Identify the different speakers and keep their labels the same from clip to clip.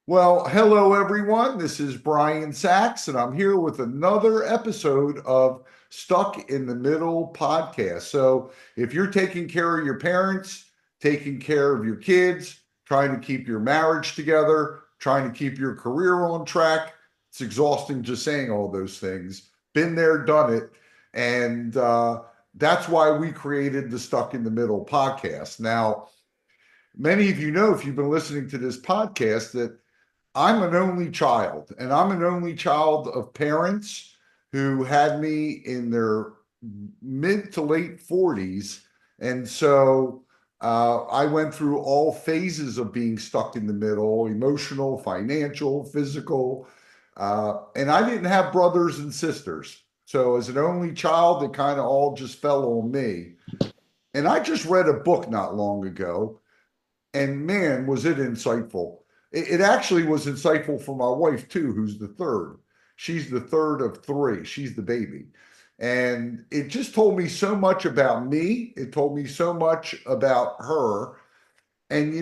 Speaker 1: Well, hello everyone. This is Brian Sachs, and I'm here with another episode of Stuck in the Middle podcast. So, if you're taking care of your parents, taking care of your kids, trying to keep your marriage together, trying to keep your career on track, it's exhausting just saying all those things. Been there, done it. And that's why we created the Stuck in the Middle podcast. Now, many of you know, if you've been listening to this podcast, that I'm an only child, and I'm an only child of parents who had me in their mid to late 40s. And so I went through all phases of being stuck in the middle: emotional, financial, physical. And I didn't have brothers and sisters. So as an only child, it kind of all just fell on me. And I just read a book not long ago, and man, was it insightful. It actually was insightful for my wife too, who's the third. She's the third of three. She's the baby. And it just told me so much about me. It told me so much about her. And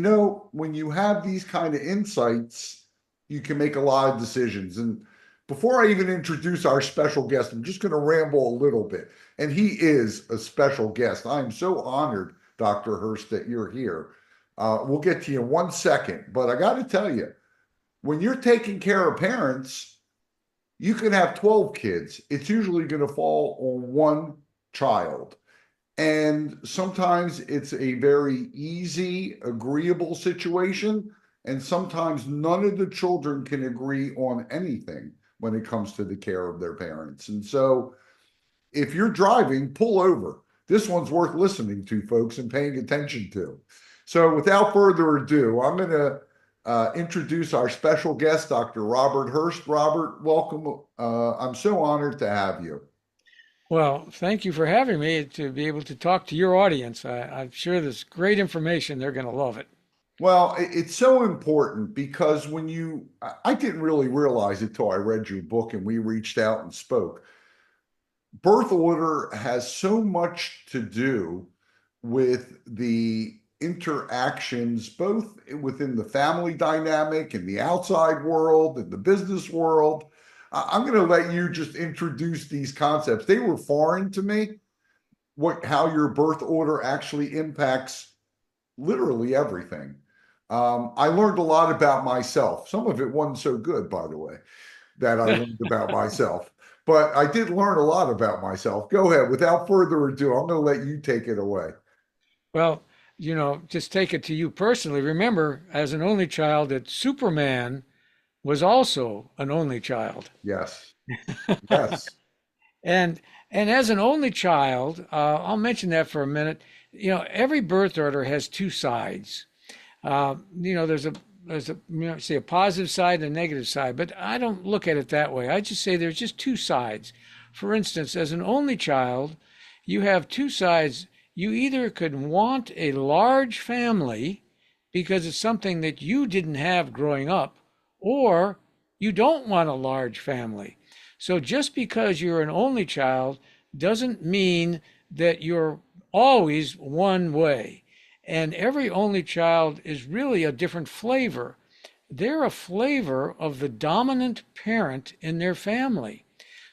Speaker 1: when you have these kind of insights, you can make a lot of decisions. And before I even introduce our special guest, I'm just going to ramble a little bit. And he is a special guest. I'm so honored, Dr. Hurst, that you're here. We'll get to you in 1 second, but I got to tell you, when you're taking care of parents, you can have 12 kids. It's usually going to fall on one child. And sometimes it's a very easy, agreeable situation. And sometimes none of the children can agree on anything when it comes to the care of their parents. And so if you're driving, pull over. This one's worth listening to, folks, and paying attention to. So without further ado, I'm going to introduce our special guest, Dr. Robert Hurst. Robert, welcome. I'm so honored to have you.
Speaker 2: Well, thank you for having me to be able to talk to your audience. I'm sure there's great information. They're going to love it.
Speaker 1: Well, it's so important because I didn't really realize it till I read your book and we reached out and spoke. Birth order has so much to do with the interactions, both within the family dynamic and the outside world and the business world. I'm going to let you just introduce these concepts. They were foreign to me, how your birth order actually impacts literally everything. I learned a lot about myself. Some of it wasn't so good, by the way, that I learned about myself. But I did learn a lot about myself. Go ahead. Without further ado, I'm going to let you take it away.
Speaker 2: Well, just take it to you personally. Remember, as an only child, that Superman was also an only child.
Speaker 1: Yes. Yes.
Speaker 2: And as an only child, I'll mention that for a minute. Every birth order has two sides. There's a say a positive side and a negative side, but I don't look at it that way. I just say there's just two sides. For instance, as an only child, you have two sides. You either could want a large family because it's something that you didn't have growing up, or you don't want a large family. So just because you're an only child doesn't mean that you're always one way. And every only child is really a different flavor. They're a flavor of the dominant parent in their family.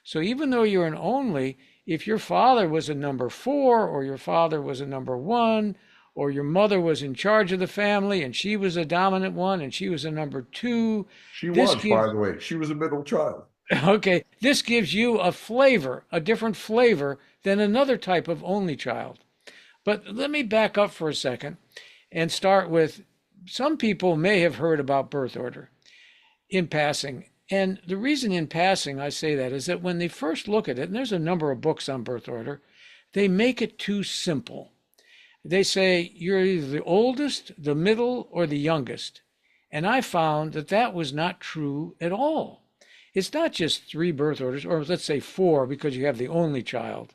Speaker 2: So even though you're an only, if your father was a number four, or your father was a number one, or your mother was in charge of the family and she was a dominant one and she was a number two,
Speaker 1: She
Speaker 2: this
Speaker 1: was, by
Speaker 2: gives
Speaker 1: the way. She was a middle child.
Speaker 2: okay, this gives you a flavor, a different flavor than another type of only child. But let me back up for a second and start with some people may have heard about birth order in passing. And the reason in passing I say that is that when they first look at it, and there's a number of books on birth order, they make it too simple. They say you're either the oldest, the middle, or the youngest. And I found that that was not true at all. It's not just three birth orders, or let's say four because you have the only child.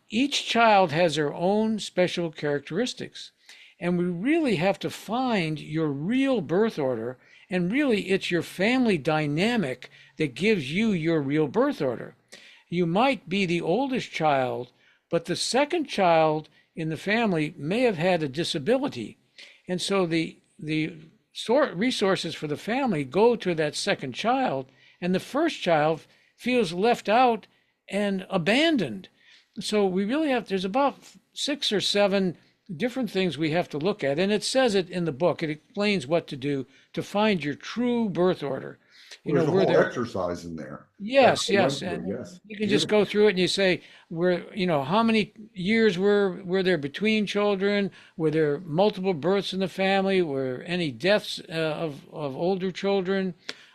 Speaker 2: Each child has their own special characteristics. And we really have to find your real birth order. And really, it's your family dynamic that gives you your real birth order. You might be the oldest child, but the second child in the family may have had a disability. And so the resources for the family go to that second child, and the first child feels left out and abandoned. So we really have, there's about 6 or 7 different things we have to look at. And it says it in the book. It explains what to do to find your true birth order.
Speaker 1: Well, there's a
Speaker 2: Were
Speaker 1: whole
Speaker 2: there,
Speaker 1: exercise in there that
Speaker 2: yes,
Speaker 1: I went
Speaker 2: yes.
Speaker 1: through.
Speaker 2: And
Speaker 1: Yes.
Speaker 2: you can just go
Speaker 1: Beautiful.
Speaker 2: through it and you say, how many years were there between children? Were there multiple births in the family? Were any deaths of older children?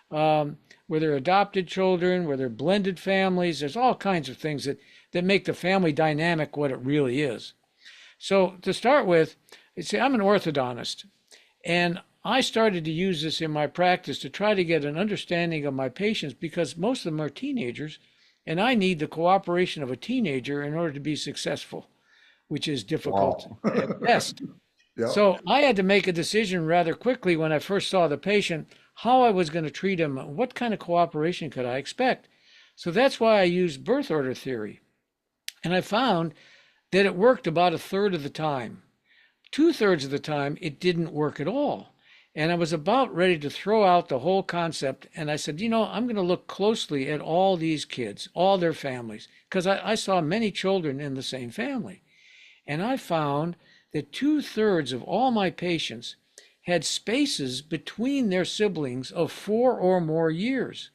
Speaker 2: Were there adopted children? Were there blended families? There's all kinds of things that make the family dynamic what it really is. So to start with, see, I'm an orthodontist, and I started to use this in my practice to try to get an understanding of my patients because most of them are teenagers, and I need the cooperation of a teenager in order to be successful, which is difficult
Speaker 1: Wow.
Speaker 2: at best.
Speaker 1: Yep.
Speaker 2: So I had to make a decision rather quickly when I first saw the patient how I was going to treat him, what kind of cooperation could I expect. So that's why I used birth order theory. And I found that it worked about a third of the time. 2/3 of the time, it didn't work at all. And I was about ready to throw out the whole concept. And I said, I'm going to look closely at all these kids, all their families, because I saw many children in the same family. And I found that 2/3 of all my patients had spaces between their siblings of 4 or more years.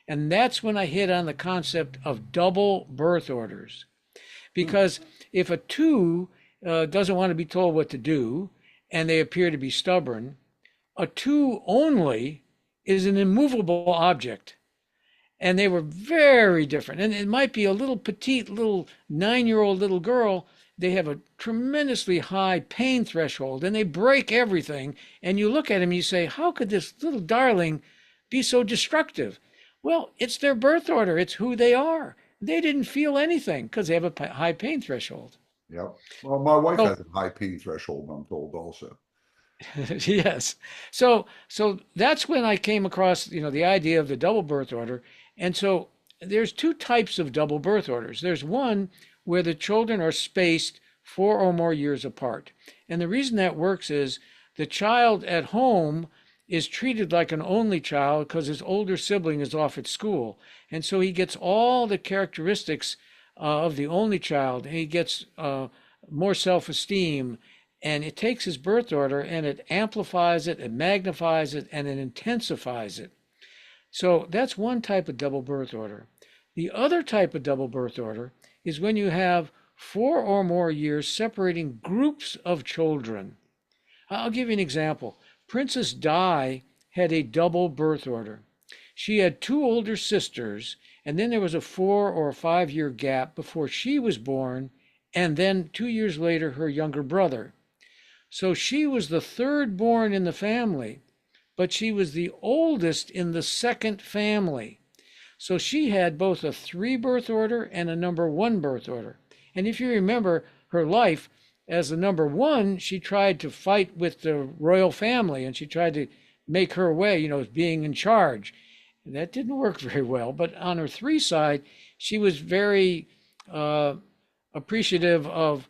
Speaker 2: And that's when I hit on the concept of double birth orders. Because if a two doesn't want to be told what to do and they appear to be stubborn, a two only is an immovable object. And they were very different. And it might be a little petite, little 9-year-old little girl. They have a tremendously high pain threshold and they break everything. And you look at them and you say, how could this little darling be so destructive? Well, it's their birth order. It's who they are. They didn't feel anything because they have a high pain threshold.
Speaker 1: Yep. Well, my wife
Speaker 2: So
Speaker 1: has a high pain threshold, I'm told also.
Speaker 2: yes. So that's when I came across, the idea of the double birth order. And so there's 2 types of double birth orders. There's one where the children are spaced 4 or more years apart. And the reason that works is the child at home is treated like an only child because his older sibling is off at school. And so he gets all the characteristics of the only child. He gets more self-esteem, and it takes his birth order and it amplifies it, it magnifies it, and it intensifies it. So that's one type of double birth order. The other type of double birth order is when you have 4 or more years separating groups of children. I'll give you an example. Princess Di had a double birth order. She had 2 older sisters, and then there was a 4 or 5 year gap before she was born, and then 2 years later, her younger brother. So she was the third born in the family, but she was the oldest in the second family. So she had both a 3 birth order and a number 1 birth order. And if you remember her life, as the number 1, she tried to fight with the royal family and she tried to make her way, as being in charge. That didn't work very well. But on her 3 side, she was very appreciative of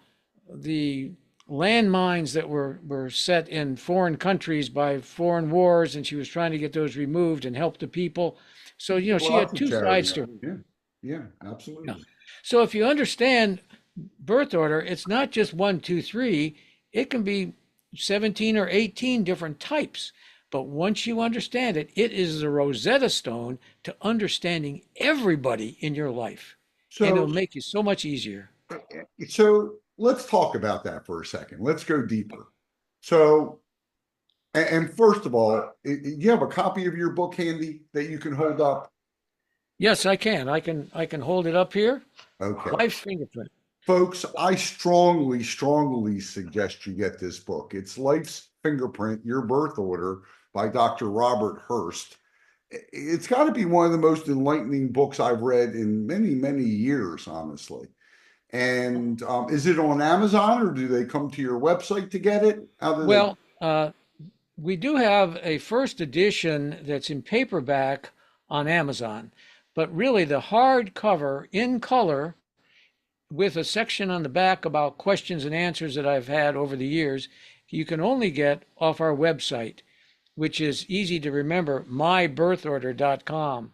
Speaker 2: the landmines that were set in foreign countries by foreign wars, and she was trying to get those removed and help the people. So, she had
Speaker 1: Lots of
Speaker 2: 2 sides
Speaker 1: charity.
Speaker 2: to her.
Speaker 1: Yeah. Yeah,
Speaker 2: Yeah.
Speaker 1: absolutely.
Speaker 2: So if you understand birth order, it's not just 1, 2, 3. It can be 17 or 18 different types. But once you understand it, it is the Rosetta Stone to understanding everybody in your life. And it'll
Speaker 1: So,
Speaker 2: make you so much easier.
Speaker 1: so let's talk about that for a second. Let's go deeper. So, and first of all, you have a copy of your book handy that you can hold up?
Speaker 2: Yes, I can. I can hold it up here.
Speaker 1: Okay.
Speaker 2: Life's Fingerprint.
Speaker 1: Folks, I strongly, strongly suggest you get this book. It's Life's Fingerprint, Your Birth Order by Dr. Robert Hurst. It's got to be one of the most enlightening books I've read in many, many years, honestly. And is it on Amazon or do they come to your website to get it? How do they?
Speaker 2: Well, we do have a first edition that's in paperback on Amazon, but really the hardcover in color with a section on the back about questions and answers that I've had over the years, you can only get off our website. which is easy to remember, mybirthorder.com.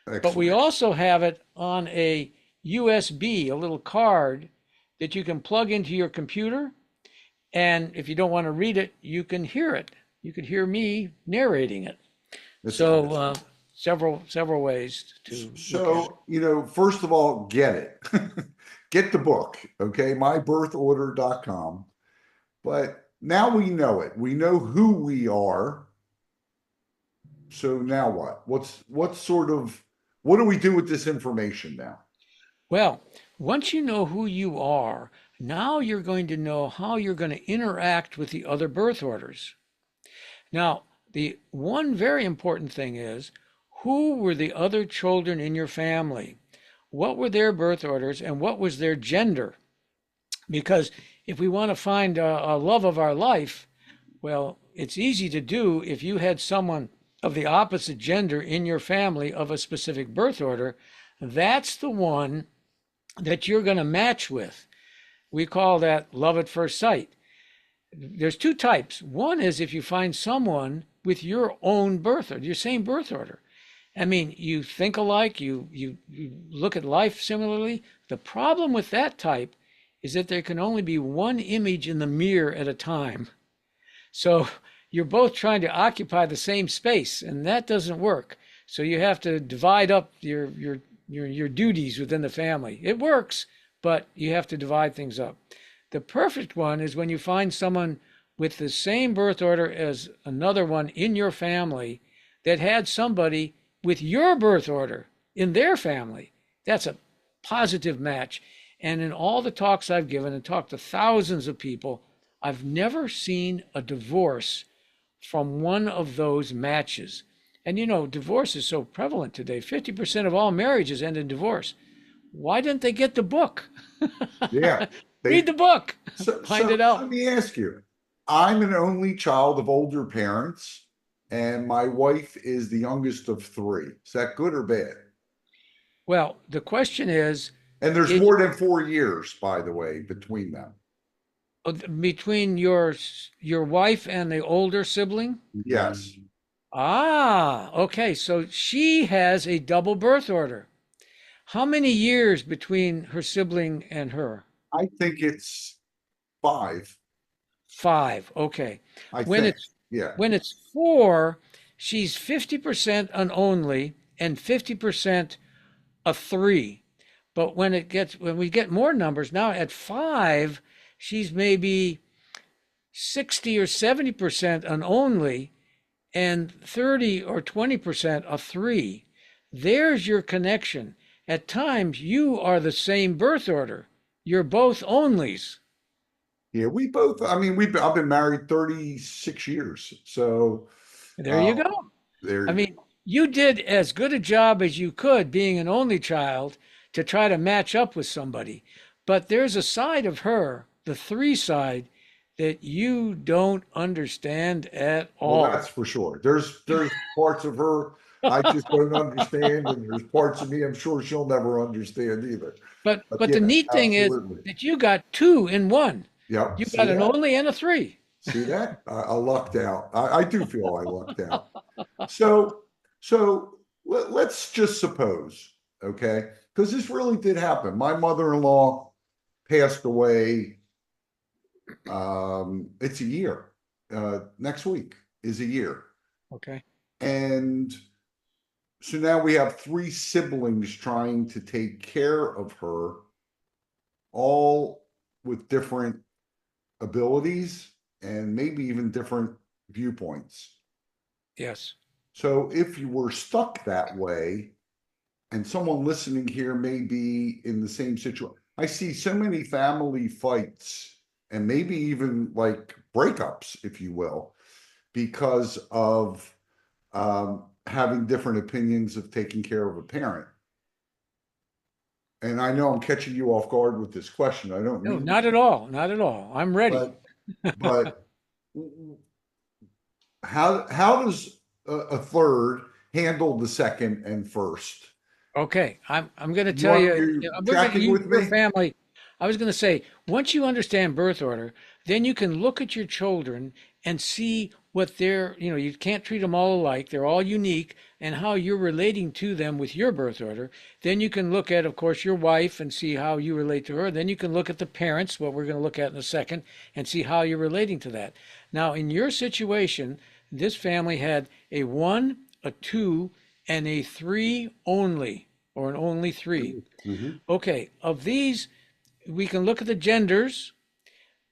Speaker 2: But we
Speaker 1: Excellent.
Speaker 2: also have it on a USB, a little card that you can plug into your computer. And if you don't want to read it, you can hear it. You could hear me narrating it.
Speaker 1: That's
Speaker 2: So
Speaker 1: awesome.
Speaker 2: several ways to look at it.
Speaker 1: So, first of all, get it. Get the book, okay? Mybirthorder.com. But now we know it. We know who we are. So now what? What do we do with this information now?
Speaker 2: Well, once you know who you are, now you're going to know how you're going to interact with the other birth orders. Now, the one very important thing is who were the other children in your family? What were their birth orders and what was their gender? Because if we want to find a love of our life, well, it's easy to do if you had someone of the opposite gender in your family of a specific birth order. That's the one that you're going to match with. We call that love at first sight. There's two types. One is if you find someone with your own birth order, your same birth order. I mean, you think alike, you look at life similarly. The problem with that type is that there can only be one image in the mirror at a time. So you're both trying to occupy the same space, and that doesn't work. So you have to divide up your duties within the family. It works, but you have to divide things up. The perfect one is when you find someone with the same birth order as another one in your family that had somebody with your birth order in their family. That's a positive match. And in all the talks I've given and talked to thousands of people, I've never seen a divorce from one of those matches. And divorce is so prevalent today. 50% of all marriages end in divorce. Why didn't they get the book?
Speaker 1: Yeah.
Speaker 2: Read
Speaker 1: They
Speaker 2: the book.
Speaker 1: so,
Speaker 2: Find
Speaker 1: so
Speaker 2: it
Speaker 1: let
Speaker 2: out.
Speaker 1: me ask you. I'm an only child of older parents, and my wife is the youngest of three. Is that good or bad?
Speaker 2: Well, the question is,
Speaker 1: And there's
Speaker 2: is
Speaker 1: more than 4 years, by the way, between them.
Speaker 2: between your wife and the older sibling?
Speaker 1: Yes.
Speaker 2: Ah, okay. So she has a double birth order. How many years between her sibling and her?
Speaker 1: I think it's 5.
Speaker 2: 5. Okay.
Speaker 1: I
Speaker 2: When
Speaker 1: think.
Speaker 2: it's
Speaker 1: Yeah.
Speaker 2: when it's 4, she's 50% an only and 50% a 3. But when we get more numbers now at 5, she's maybe 60 or 70% an only and 30 or 20% a 3. There's your connection. At times you are the same birth order. You're both onlys.
Speaker 1: Yeah, I've been married 36 years. So,
Speaker 2: There you
Speaker 1: uh,
Speaker 2: go. I
Speaker 1: there,
Speaker 2: mean, you did as good a job as you could being an only child to try to match up with somebody. But there's a side of her, the 3 side, that you don't understand at
Speaker 1: well,
Speaker 2: all.
Speaker 1: that's for sure. There's parts of her I just don't understand, and there's parts of me I'm sure she'll never understand either.
Speaker 2: But
Speaker 1: But
Speaker 2: but
Speaker 1: yeah,
Speaker 2: the neat thing is
Speaker 1: absolutely.
Speaker 2: that you got 2 in one.
Speaker 1: Yep.
Speaker 2: You
Speaker 1: See
Speaker 2: got an
Speaker 1: that?
Speaker 2: only and a 3.
Speaker 1: See that? I lucked out. I do feel I lucked out. So, let's just suppose, okay? Because this really did happen. My mother-in-law passed away. It's a year. Next week is a year.
Speaker 2: Okay.
Speaker 1: And so now we have 3 siblings trying to take care of her, all with different abilities and maybe even different viewpoints.
Speaker 2: Yes.
Speaker 1: So if you were stuck that way, and someone listening here may be in the same situation, I see so many family fights and maybe even like breakups, if you will, because of having different opinions of taking care of a parent. And I know I'm catching you off guard with this question. I don't
Speaker 2: No,
Speaker 1: mean,
Speaker 2: not at all. Not at all. I'm ready.
Speaker 1: but but how does a third handle the second and first?
Speaker 2: Okay. I'm going to
Speaker 1: You
Speaker 2: tell
Speaker 1: are
Speaker 2: you,
Speaker 1: you
Speaker 2: we're going to
Speaker 1: tracking
Speaker 2: use
Speaker 1: with
Speaker 2: your
Speaker 1: me?
Speaker 2: family. I was going to say, once you understand birth order, then you can look at your children and see what they're, you can't treat them all alike. They're all unique, and how you're relating to them with your birth order. Then you can look at, of course, your wife and see how you relate to her. Then you can look at the parents, what we're going to look at in a second, and see how you're relating to that. Now, in your situation, this family had a 1, a 2, and a 3 only, or an only 3.
Speaker 1: Mhm.
Speaker 2: Okay, of these, we can look at the genders,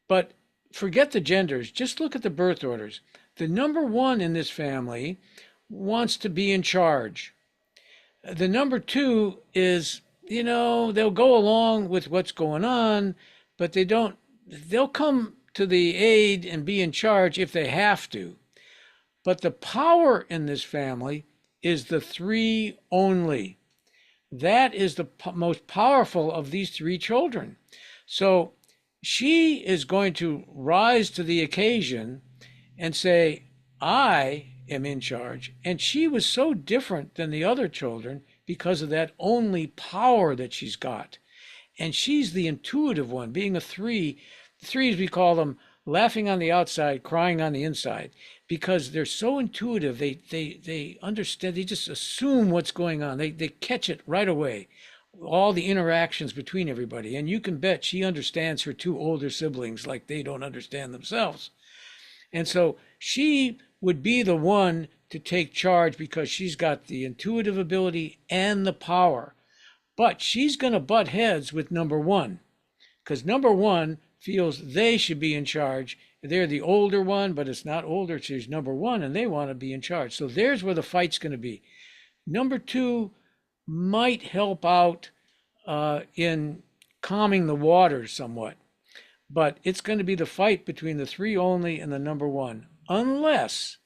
Speaker 2: but forget the genders. Just look at the birth orders. The number 1 in this family wants to be in charge. The number 2 is, they'll go along with what's going on, but they'll come to the aid and be in charge if they have to. But the power in this family is the 3 only. That is the most powerful of these 3 children. So she is going to rise to the occasion and say, I am in charge. And she was so different than the other children because of that only power that she's got. And she's the intuitive one, being a 3. The 3s, we call them laughing on the outside, crying on the inside, because they're so intuitive. They understand, they just assume what's going on. They catch it right away, all the interactions between everybody. And you can bet she understands her 2 older siblings like they don't understand themselves. And so she would be the one to take charge because she's got the intuitive ability and the power. But she's going to butt heads with number 1 because number 1 feels they should be in charge. They're the older one, but it's not older. She's number 1 and they want to be in charge. So there's where the fight's going to be. Number 2 might help out in calming the waters somewhat, but it's going to be the fight between the 3 only and the number 1, unless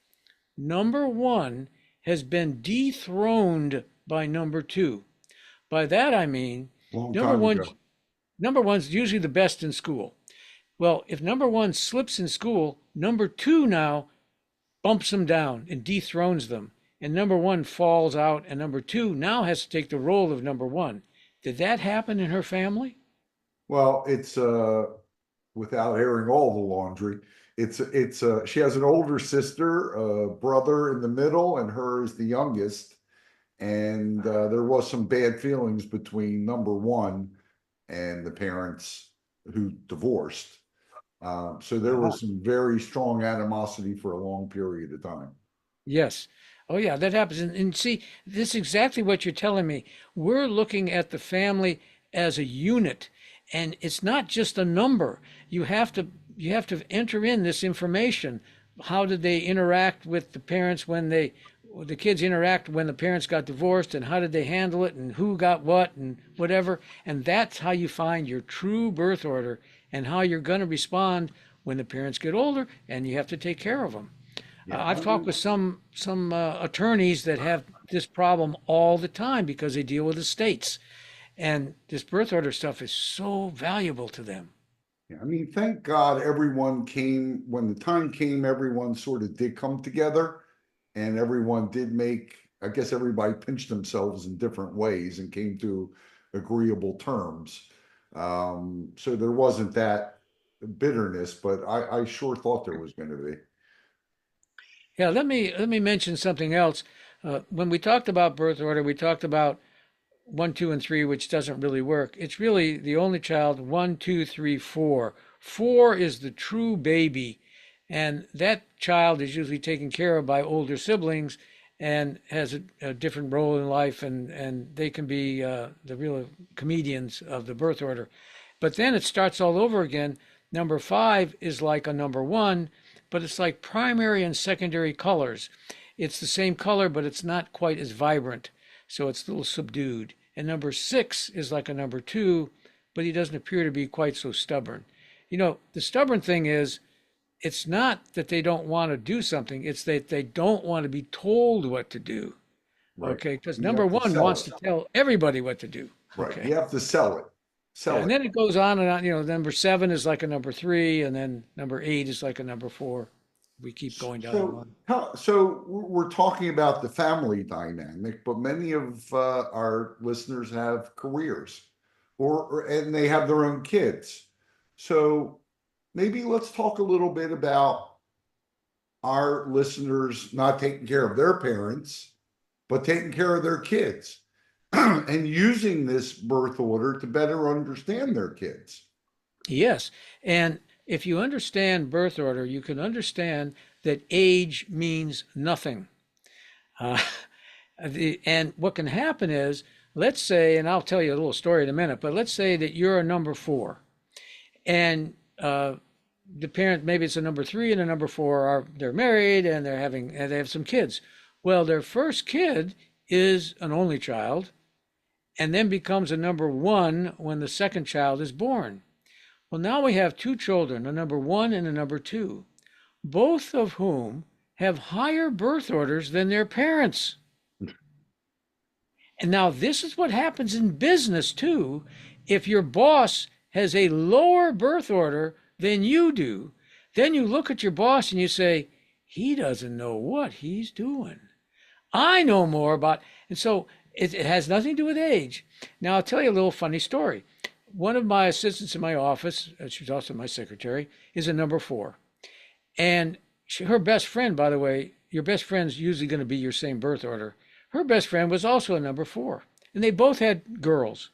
Speaker 2: number 1 has been dethroned by number 2. By that I mean
Speaker 1: Long
Speaker 2: number
Speaker 1: time
Speaker 2: one
Speaker 1: ago.
Speaker 2: number 1's usually the best in school. Well, if number 1 slips in school, number 2 now bumps them down and dethrones them. And number 1 falls out, and number 2 now has to take the role of number 1. Did that happen in her family?
Speaker 1: Well, it's without airing all the laundry, it's she has an older sister, a brother in the middle, and her is the youngest. And there was some bad feelings between number 1 and the parents who divorced. So there
Speaker 2: Uh-huh.
Speaker 1: was some very strong animosity for a long period of time.
Speaker 2: Yes. Oh, yeah, that happens. And see, this is exactly what you're telling me. We're looking at the family as a unit, and it's not just a number. You have to enter in this information. How did they interact with the parents when the kids interact when the parents got divorced, and how did they handle it, and who got what, and whatever. And that's how you find your true birth order and how you're going to respond when the parents get older, and you have to take care of them.
Speaker 1: Yeah.
Speaker 2: I've talked with some attorneys that have this problem all the time because they deal with estates, and this birth order stuff is so valuable to them.
Speaker 1: Yeah, I mean, thank God everyone came when the time came, everyone sort of did come together and everyone did make, I guess everybody pinched themselves in different ways and came to agreeable terms. So there wasn't that bitterness, but I sure thought there was going to be.
Speaker 2: Yeah, let me mention something else. When we talked about birth order, we talked about 1, 2, and 3, which doesn't really work. It's really the only child, 1, 2, 3, 4. 4 is the true baby, and that child is usually taken care of by older siblings and has a different role in life, and they can be the real comedians of the birth order. But then it starts all over again. Number 5 is like a number 1, but it's like primary and secondary colors. It's the same color, but it's not quite as vibrant, so it's a little subdued. And number 6 is like a number 2, but he doesn't appear to be quite so stubborn. The stubborn thing is, it's not that they don't want to do something, it's that they don't want to be told what to do.
Speaker 1: Right.
Speaker 2: Okay, because
Speaker 1: You
Speaker 2: number
Speaker 1: have to
Speaker 2: 1
Speaker 1: sell
Speaker 2: wants
Speaker 1: it.
Speaker 2: to tell everybody what to do.
Speaker 1: Right.
Speaker 2: Okay.
Speaker 1: You have to sell it.
Speaker 2: Yeah,
Speaker 1: Sell
Speaker 2: and
Speaker 1: it.
Speaker 2: then it goes on and on. Number 7 is like a number 3, and then number 8 is like a number 4. We keep going down the
Speaker 1: So,
Speaker 2: line.
Speaker 1: so we're talking about the family dynamic, but many of our listeners have careers, and they have their own kids. So maybe let's talk a little bit about our listeners not taking care of their parents, but taking care of their kids and using this birth order to better understand their kids.
Speaker 2: Yes. And if you understand birth order, you can understand that age means nothing. Uh, and what can happen is, let's say, and I'll tell you a little story in a minute, but let's say that you're a number four, and the parent, maybe it's a number three and a number four, are they're married and they have some kids. Well, their first kid is an only child, and then becomes a number one when the second child is born. Well, now we have two children, a number one and a number two, both of whom have higher birth orders than their parents. And now this is what happens in business too. If your boss has a lower birth order than you do, then you look at your boss and you say, he doesn't know what he's doing. I know more about, and so it has nothing to do with age. Now I'll tell you a little funny story. One of my assistants in my office, she's also my secretary, is a number four. And her best friend, by the way, your best friend's usually going to be your same birth order. Her best friend was also a number four. And they both had girls.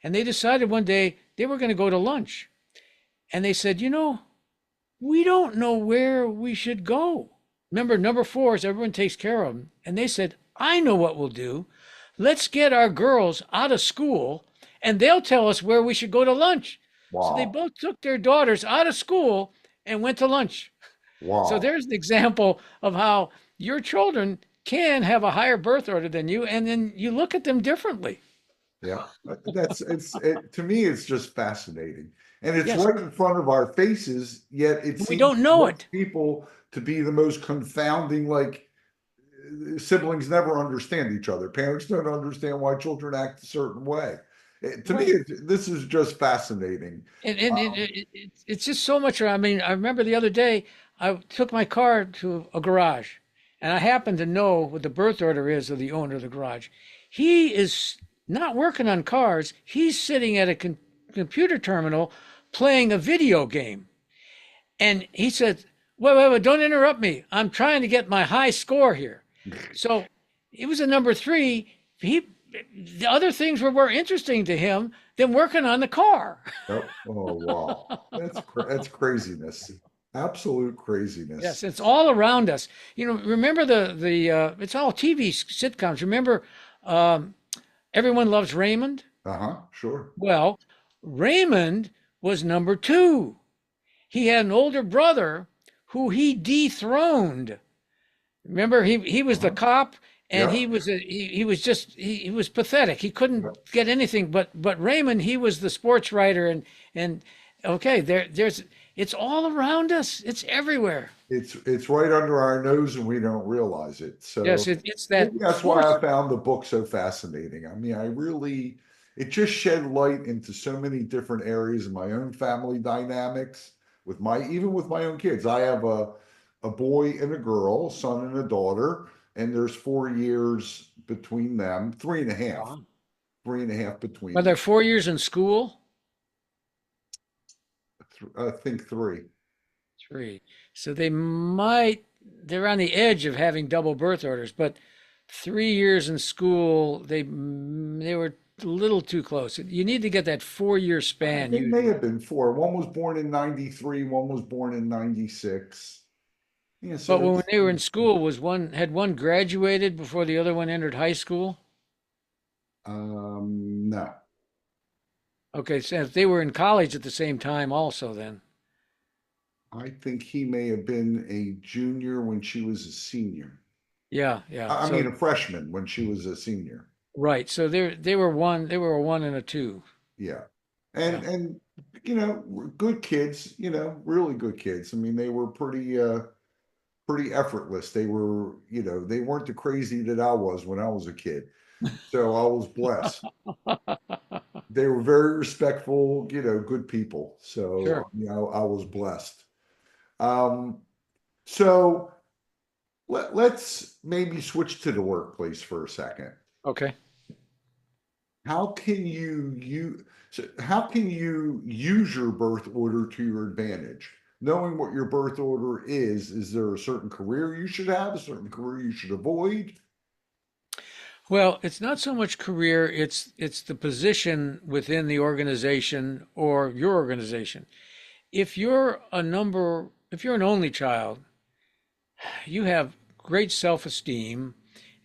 Speaker 2: And they decided one day they were going to go to lunch. And they said, we don't know where we should go. Remember, number fours, everyone takes care of them. And they said, I know what we'll do. Let's get our girls out of school and they'll tell us where we should go to lunch. So they
Speaker 1: Wow.
Speaker 2: both took their daughters out of school and went to lunch. So
Speaker 1: Wow.
Speaker 2: there's an example of how your children can have a higher birth order than you, and then you look at them differently.
Speaker 1: Yeah. To me, it's just fascinating. And it's
Speaker 2: Yes,
Speaker 1: right in front of our faces, yet it
Speaker 2: we
Speaker 1: seems
Speaker 2: don't
Speaker 1: to
Speaker 2: know
Speaker 1: most
Speaker 2: it.
Speaker 1: people to be the most confounding, like siblings never understand each other. Parents don't understand why children act a certain way. To me,
Speaker 2: Right.
Speaker 1: this is just fascinating.
Speaker 2: It's just so much. I mean, I remember the other day I took my car to a garage, and I happened to know what the birth order is of the owner of the garage. He is not working on cars. He's sitting at a computer terminal playing a video game. And he said, wait, don't interrupt me. I'm trying to get my high score here. So he was a number three. The other things were more interesting to him than working on the car.
Speaker 1: Oh, oh wow. That's craziness. Absolute
Speaker 2: Yes,
Speaker 1: craziness.
Speaker 2: it's all around us. Remember the it's all TV sitcoms. Remember, um, Everyone Loves Raymond?
Speaker 1: Uh-huh. Sure.
Speaker 2: Well, Raymond was number two. He had an older brother who he dethroned. Remember, he was the
Speaker 1: Uh-huh.
Speaker 2: cop, and
Speaker 1: Yeah.
Speaker 2: he was just he was pathetic. He couldn't get anything. But Raymond, he was the sports writer, and okay, there's it's all around us. It's everywhere.
Speaker 1: It's right under our nose and we don't realize it.
Speaker 2: Yes,
Speaker 1: So
Speaker 2: it's
Speaker 1: maybe
Speaker 2: that
Speaker 1: that's why
Speaker 2: force.
Speaker 1: I found the book so fascinating. I mean, it just shed light into so many different areas of my own family dynamics even with my own kids. I have a boy and a girl, son and a daughter, and there's 4 years between them,
Speaker 2: Wow.
Speaker 1: 3.5
Speaker 2: Well,
Speaker 1: between them.
Speaker 2: they're 4 years in school.
Speaker 1: I think three.
Speaker 2: Three. So they're on the edge of having double birth orders, but 3 years in school, they were a little too close. You need to get that 4 year span
Speaker 1: They may
Speaker 2: usually.
Speaker 1: have been four. One was born in 93, one was born in 96. Yeah,
Speaker 2: But
Speaker 1: so
Speaker 2: when
Speaker 1: it's
Speaker 2: they were in school, had one graduated before the other one entered high school?
Speaker 1: no.
Speaker 2: Okay, so if they were in college at the same time also then.
Speaker 1: I think he may have been a junior when she was a senior.
Speaker 2: Yeah, yeah.
Speaker 1: I
Speaker 2: So
Speaker 1: mean a freshman when she was a senior.
Speaker 2: right. So they were a one and a two.
Speaker 1: Yeah.
Speaker 2: Yeah.
Speaker 1: And good kids, really good kids. I mean, they were pretty effortless. They weren't the crazy that I was when I was a kid. So I was blessed. They were very respectful, good people.
Speaker 2: Sure.
Speaker 1: So, I was blessed. Um, so let's maybe switch to the workplace for a second.
Speaker 2: Okay.
Speaker 1: How can you use your birth order to your advantage? knowing what your birth order is there a certain career you should have, a certain career you should avoid?
Speaker 2: Well, it's not so much career, it's the position within the organization or your organization. If you're an only child, you have great self-esteem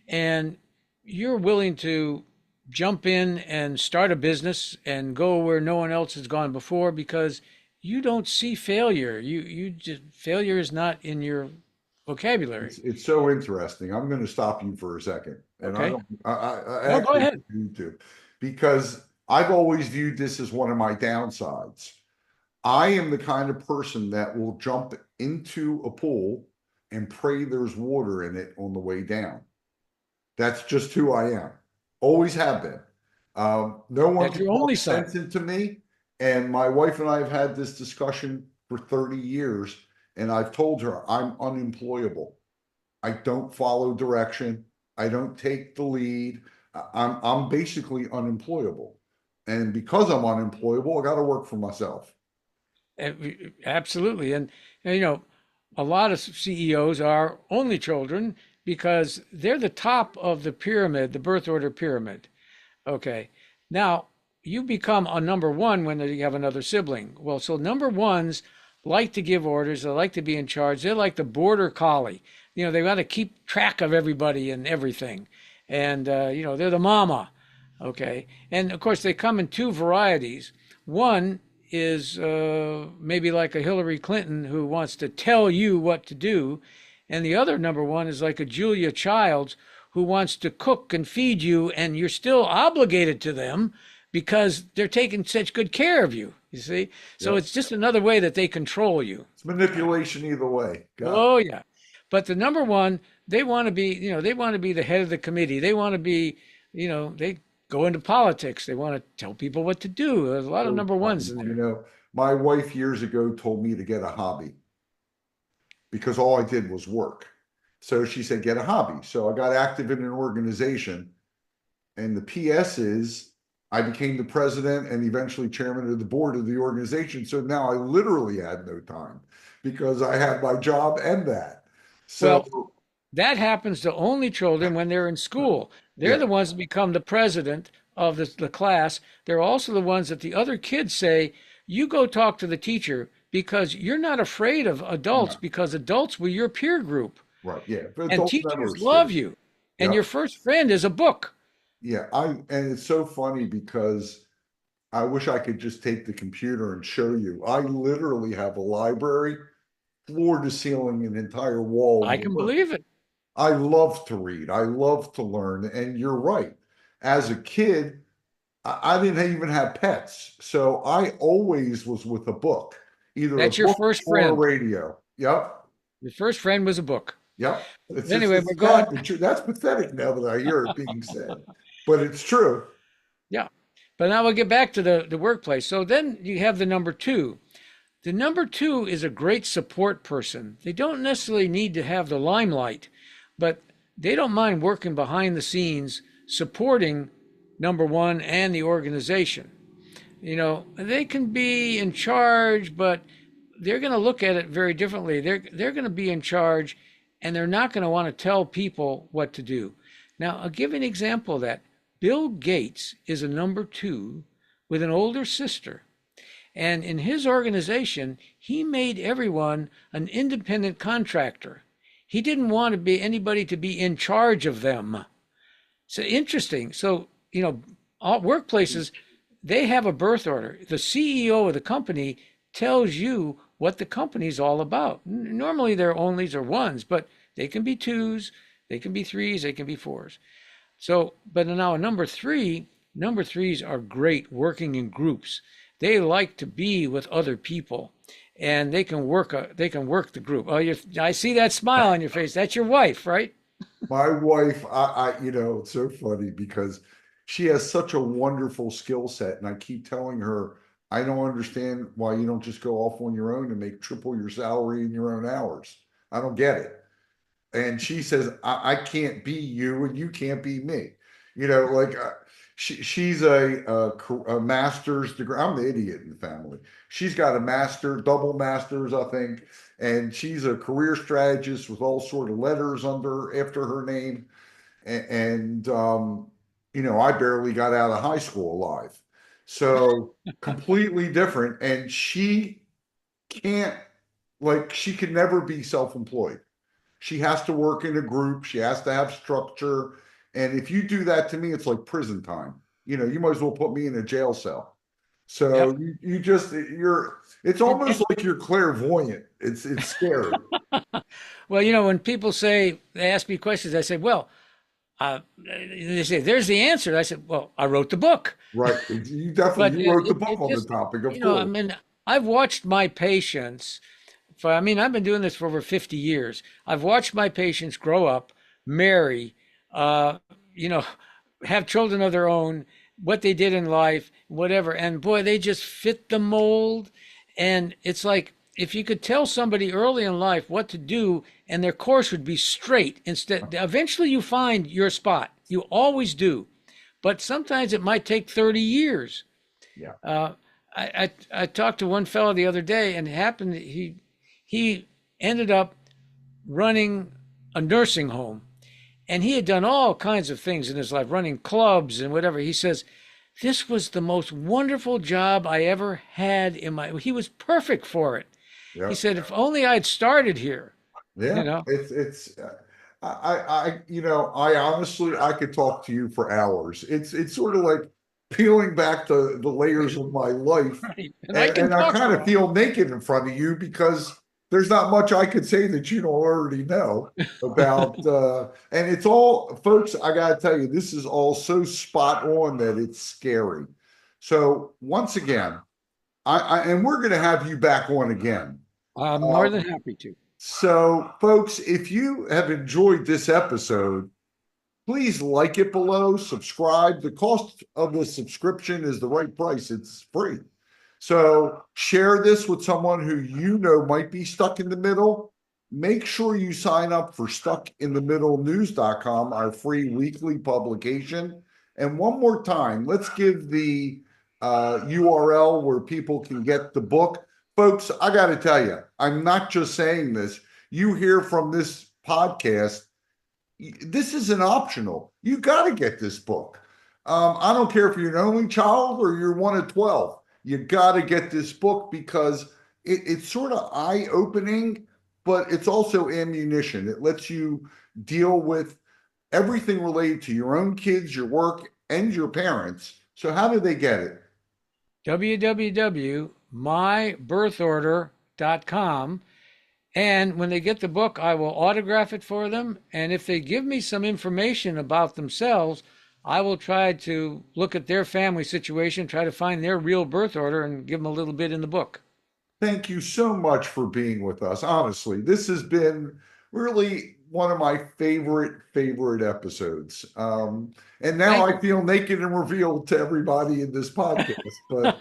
Speaker 2: and you're willing to jump in and start a business and go where no one else has gone before because you don't see failure. You just failure is not in your vocabulary.
Speaker 1: It's so interesting. I'm going to stop you for a second, and I
Speaker 2: Okay.
Speaker 1: don't. I
Speaker 2: No, go
Speaker 1: actually
Speaker 2: ahead.
Speaker 1: need to, because I've always viewed this as one of my downsides. I am the kind of person that will jump into a pool and pray there's water in it on the way down. That's just who I am. Always have been. No one
Speaker 2: That's
Speaker 1: can
Speaker 2: your
Speaker 1: talk
Speaker 2: only side.
Speaker 1: sense into me. And my wife and I have had this discussion for 30 years, and I've told her I'm unemployable. I don't follow direction. I don't take the lead. I'm basically unemployable. And because I'm unemployable, I got to work for myself.
Speaker 2: Absolutely. And a lot of CEOs are only children because they're the top of the pyramid, the birth order pyramid. Okay. Now, you become a number one when you have another sibling. Well, so number ones like to give orders, they like to be in charge. They're like the border collie. They've got to keep track of everybody and everything. And, they're the mama. Okay. And of course, they come in two varieties. One is maybe like a Hillary Clinton who wants to tell you what to do. And the other number one is like a Julia Childs who wants to cook and feed you, and you're still obligated to them because they're taking such good care of you. You see? So
Speaker 1: Yeah.
Speaker 2: it's just another way that they control you.
Speaker 1: It's manipulation either way. Got it.
Speaker 2: Oh, yeah. But the number one, they want to be, they want to be the head of the committee. They want to be, they go into politics. They want to tell people what to do. There's a lot of
Speaker 1: So
Speaker 2: number
Speaker 1: funny.
Speaker 2: ones in there.
Speaker 1: My wife years ago told me to get a hobby because all I did was work. So she said, get a hobby. So I got active in an organization. And the PS is I became the president and eventually chairman of the board of the organization. So now I literally had no time because I had my job and that.
Speaker 2: Well,
Speaker 1: So,
Speaker 2: that happens to only children when they're in school. They're
Speaker 1: yeah,
Speaker 2: the ones that become the president of the class. They're also the ones that the other kids say, you go talk to the teacher because you're not afraid of adults
Speaker 1: no,
Speaker 2: because adults were your peer group
Speaker 1: right. Yeah. But
Speaker 2: and
Speaker 1: adults never
Speaker 2: teachers
Speaker 1: escape.
Speaker 2: love you. And
Speaker 1: Yeah.
Speaker 2: your first friend is a book.
Speaker 1: Yeah. And it's so funny because I wish I could just take the computer and show you. I literally have a library, floor to ceiling, an entire wall
Speaker 2: I
Speaker 1: of
Speaker 2: can
Speaker 1: work.
Speaker 2: believe it.
Speaker 1: I love to read. I love to learn. And you're right. As a kid, I didn't even have pets. So I always was with a book, either a
Speaker 2: That's your
Speaker 1: book
Speaker 2: first
Speaker 1: or a
Speaker 2: friend.
Speaker 1: radio. Yep.
Speaker 2: Your first friend was a book.
Speaker 1: Yep. It's just,
Speaker 2: Anyway,
Speaker 1: it's
Speaker 2: we're going.
Speaker 1: sad, but that's pathetic now that I hear it being said, but it's true.
Speaker 2: Yeah. But now we'll get back to the workplace. So then you have the number two. The number two is a great support person. They don't necessarily need to have the limelight, but they don't mind working behind the scenes, supporting number one and the organization. They can be in charge, but they're going to look at it very differently. They're going to be in charge, and they're not going to want to tell people what to do. Now, I'll give you an example of that. Bill Gates is a number two with an older sister. And in his organization, he made everyone an independent contractor. He didn't want to be anybody to be in charge of them. So interesting. So, all workplaces, they have a birth order. The CEO of the company tells you what the company's all about. Normally they're onlys or ones, but they can be twos, they can be threes, they can be fours. So, but now number threes are great working in groups. They like to be with other people, and they can work the group. Oh, I see that smile on your face. That's your wife, right?
Speaker 1: My wife, it's so funny because she has such a wonderful skill set. And I keep telling her, I don't understand why you don't just go off on your own and make triple your salary in your own hours. I don't get it. And she says, I can't be you and you can't be me. You know, like she's a master's degree. I'm the idiot in the family. She's got a master, double masters, I think, and she's a career strategist with all sort of letters under after her name. And I barely got out of high school alive, so completely different. And she can't, like, she can never be self-employed. She has to work in a group. She has to have structure. And if you do that to me, it's like prison time. You might as well put me in a jail cell.
Speaker 2: Yep.
Speaker 1: So it's almost like you're clairvoyant. It's scary.
Speaker 2: Well, when people say, they ask me questions, I say, well, they say, there's the answer. I said, well, I wrote the book.
Speaker 1: Right.
Speaker 2: But
Speaker 1: You wrote the book
Speaker 2: it
Speaker 1: on the
Speaker 2: just,
Speaker 1: topic, of
Speaker 2: I
Speaker 1: course.
Speaker 2: mean, I've watched my patients I've been doing this for over 50 years. I've watched my patients grow up, marry, uh, you know, have children of their own, what they did in life, whatever. And boy, they just fit the mold. And it's like if you could tell somebody early in life what to do and their course would be straight, eventually you find your spot. You always do. But sometimes it might take 30 years.
Speaker 1: Yeah.
Speaker 2: Uh, I talked to one fellow the other day, and it happened he ended up running a nursing home, and he had done all kinds of things in his life, running clubs and whatever. He says, "This was the most wonderful job I ever had in my." He was perfect for it. He
Speaker 1: Yeah.
Speaker 2: said, "If only I'd started here." You
Speaker 1: Yeah,
Speaker 2: know,
Speaker 1: I honestly, I could talk to you for hours. It's sort of like peeling back the layers of my life,
Speaker 2: right? And I can
Speaker 1: and I
Speaker 2: talk
Speaker 1: kind
Speaker 2: for
Speaker 1: of
Speaker 2: all.
Speaker 1: feel naked in front of you because there's not much I could say that you don't already know about. And it's all, folks, I gotta tell you, this is all so spot on that it's scary. So once again, and we're gonna have you back on again.
Speaker 2: I'm more than
Speaker 1: Um,
Speaker 2: happy to.
Speaker 1: so, folks, if you have enjoyed this episode, please like it below, subscribe. The cost of the subscription is the right price, it's free. So, share this with someone who might be stuck in the middle. Make sure you sign up for stuckinthemiddlenews.com, our free weekly publication. And one more time, let's give the URL where people can get the book. Folks, I got to tell you, I'm not just saying this. You hear from this podcast, this isn't optional. You got to get this book. I don't care if you're an only child or you're one of 12. You got to get this book because it's sort of eye opening, but it's also ammunition. It lets you deal with everything related to your own kids, your work, and your parents. So, how do they get it?
Speaker 2: www.mybirthorder.com. And when they get the book, I will autograph it for them. And if they give me some information about themselves, I will try to look at their family situation, try to find their real birth order, and give them a little bit in the book.
Speaker 1: Thank you so much for being with us. Honestly, this has been really one of my favorite episodes. And now
Speaker 2: Thank
Speaker 1: I feel naked and revealed to everybody in this podcast. But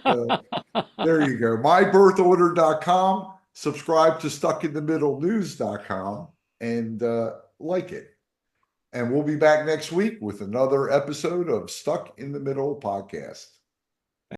Speaker 1: there you go. Mybirthorder.com. Subscribe to stuckinthemiddlenews.com and like it. And we'll be back next week with another episode of Stuck in the Middle podcast.